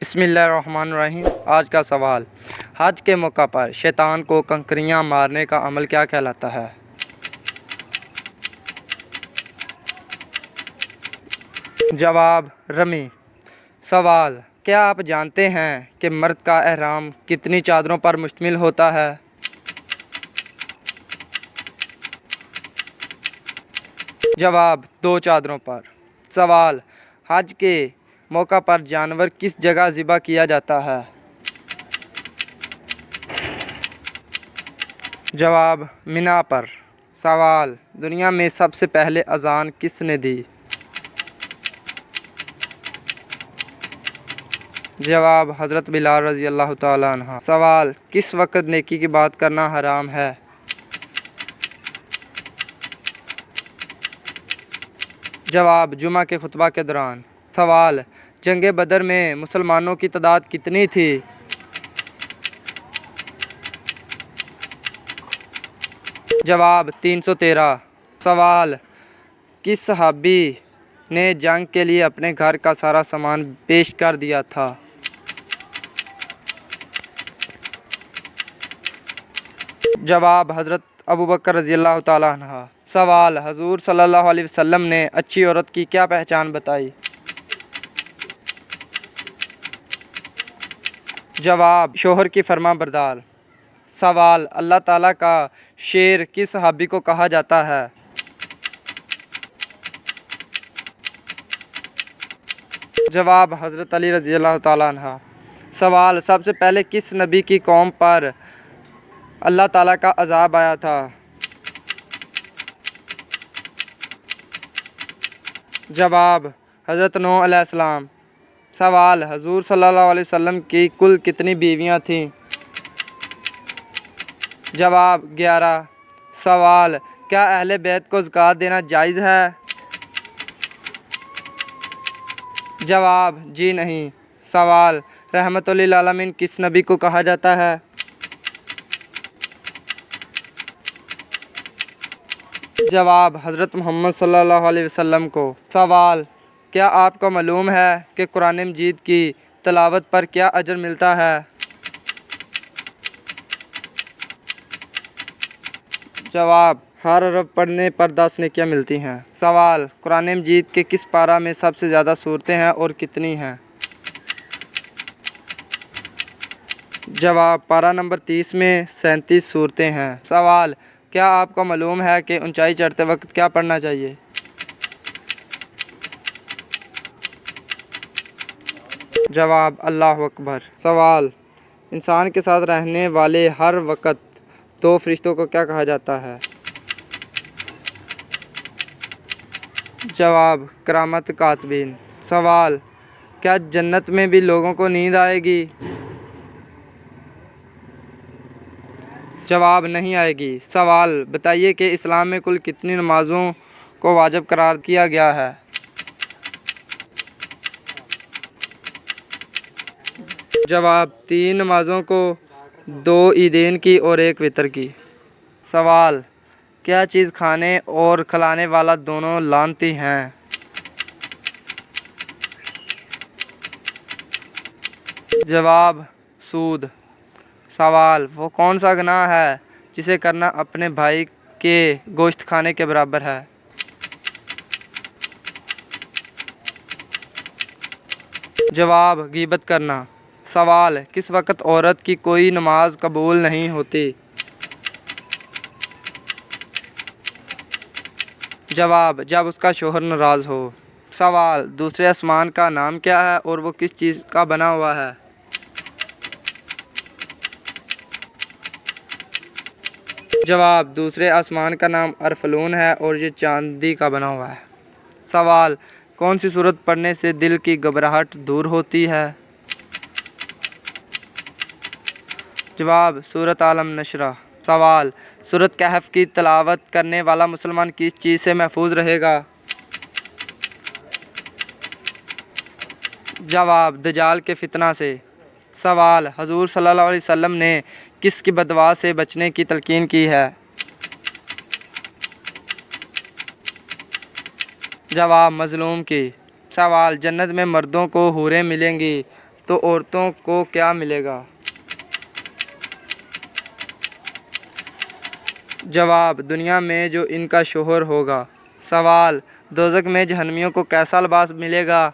बिस्मिल्लाहिर्रहमानिर्रहीम। आज का सवाल, हज के मौका पर शैतान को कंकरियां मारने का अमल क्या कहलाता है? जवाब, रमी। सवाल, क्या आप जानते हैं कि मर्द का एहराम कितनी चादरों पर मुश्तमिल होता है? जवाब, 2 चादरों पर। सवाल, हज के मौका पर जानवर किस जगह ज़िबा किया जाता है? जवाब, मिना पर। सवाल, दुनिया में सबसे पहले अज़ान किसने दी? जवाब, हज़रत बिलाल रज़ी अल्लाह तआला अन्हा। सवाल, किस वक़्त नेकी की बात करना हराम है? जवाब, जुमा के खुतबा के दौरान। सवाल, जंग बदर में मुसलमानों की तादाद कितनी थी? जवाब, 313। सवाल, किस सहाबी ने जंग के लिए अपने घर का सारा सामान पेश कर दिया था? जवाब, हज़रत अबू बकर रज़ी अल्लाह तआला अन्हा। सवाल, हज़ूर सल्लल्लाहु अलैहि वसल्लम ने अच्छी औरत की क्या पहचान बताई? जवाब, शोहर की फरमाबरदार। सवाल, अल्लाह ताला का शेर किस सहाबी को कहा जाता है? जवाब, हज़रत अली रज़ी अल्लाह तआला अन्हा। सवाल, सबसे पहले किस नबी की कौम पर अल्लाह ताला का अज़ाब आया था? जवाब, हज़रत नूह अलैहिस्सलाम। सवाल, हज़ूर सल्लल्लाहु अलैहि वसल्लम की कुल कितनी बीवियाँ थीं? जवाब, 11। सवाल, क्या अहले बैत को ज़कात देना जायज़ है? जवाब, जी नहीं। सवाल, रहमतुल लिल आलमीन किस नबी को कहा जाता है? जवाब, हज़रत मोहम्मद सल्लल्लाहु अलैहि वसल्लम को। सवाल, क्या आपको मालूम है कि कुरान मजीद की तिलावत पर क्या अजर मिलता है? जवाब, हर अरब पढ़ने पर 10 नेकियां मिलती हैं। सवाल, कुरान मजीद के किस पारा में सबसे ज़्यादा सूरतें हैं और कितनी हैं? जवाब, पारा नंबर 30 में 37 सूरतें हैं। सवाल, क्या आपको मालूम है कि ऊंचाई चढ़ते वक्त क्या पढ़ना चाहिए? जवाब, अल्लाहु अकबर। सवाल, इंसान के साथ रहने वाले हर वक्त 2 फरिश्तों को क्या कहा जाता है? जवाब, करामत कातबीन। सवाल, क्या जन्नत में भी लोगों को नींद आएगी? जवाब, नहीं आएगी। सवाल, बताइए कि इस्लाम में कुल कितनी नमाज़ों को वाजिब करार किया गया है? जवाब, 3 नमाज़ों को, 2 ईदैन की और 1 वितर की। सवाल, क्या चीज़ खाने और खिलाने वाला दोनों लानती हैं? जवाब, सूद। सवाल, वो कौन सा गुनाह है जिसे करना अपने भाई के गोश्त खाने के बराबर है? जवाब, गीबत करना। सवाल, किस वक्त औरत की कोई नमाज कबूल नहीं होती? जवाब, जब उसका शोहर नाराज़ हो। सवाल, दूसरे आसमान का नाम क्या है और वो किस चीज़ का बना हुआ है? जवाब, दूसरे आसमान का नाम अरफलून है और ये चांदी का बना हुआ है। सवाल, कौन सी सूरत पढ़ने से दिल की घबराहट दूर होती है? जवाब, सूरत आलम नशरा। सवाल, सूरत कहफ की तिलावत करने वाला मुसलमान किस चीज़ से महफूज रहेगा? जवाब, दजाल के फितना से। सवाल, हज़ूर सल्लल्लाहु अलैहि वसल्लम ने किसकी बदवा से बचने की तलकीन की है? जवाब, मज़लूम की। सवाल, जन्नत में मर्दों को हूरें मिलेंगी तो औरतों को क्या मिलेगा? जवाब, दुनिया में जो इनका शोहर होगा। सवाल, दोज़ख में जहन्नमियों को कैसा लिबास मिलेगा?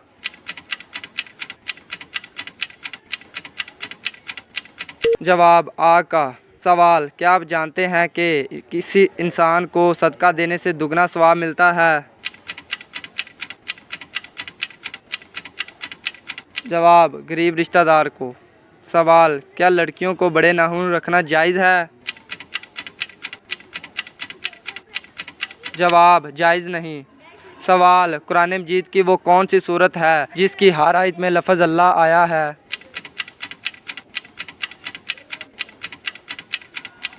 जवाब, आग का। सवाल, क्या आप जानते हैं कि किसी इंसान को सदका देने से दुगना सवाब मिलता है? जवाब, गरीब रिश्तेदार को। सवाल, क्या लड़कियों को बड़े नाखून रखना जायज़ है? जवाब, जायज़ नहीं। सवाल, कुरान मजीद की वो कौन सी सूरत है जिसकी हर आयत में लफ्ज़ अल्लाह आया है?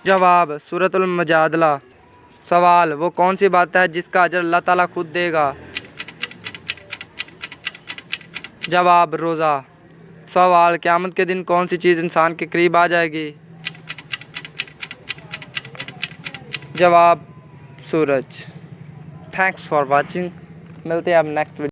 जवाब, सूरतुल मुजादला। सवाल, वो कौन सी बात है जिसका अजर अल्लाह ताला खुद देगा? जवाब, रोज़ा। सवाल, क़यामत के दिन कौन सी चीज़ इंसान के करीब आ जाएगी? जवाब, सूरज। Thanks for watching. मिलते हैं अब नेक्स्ट वीडियो।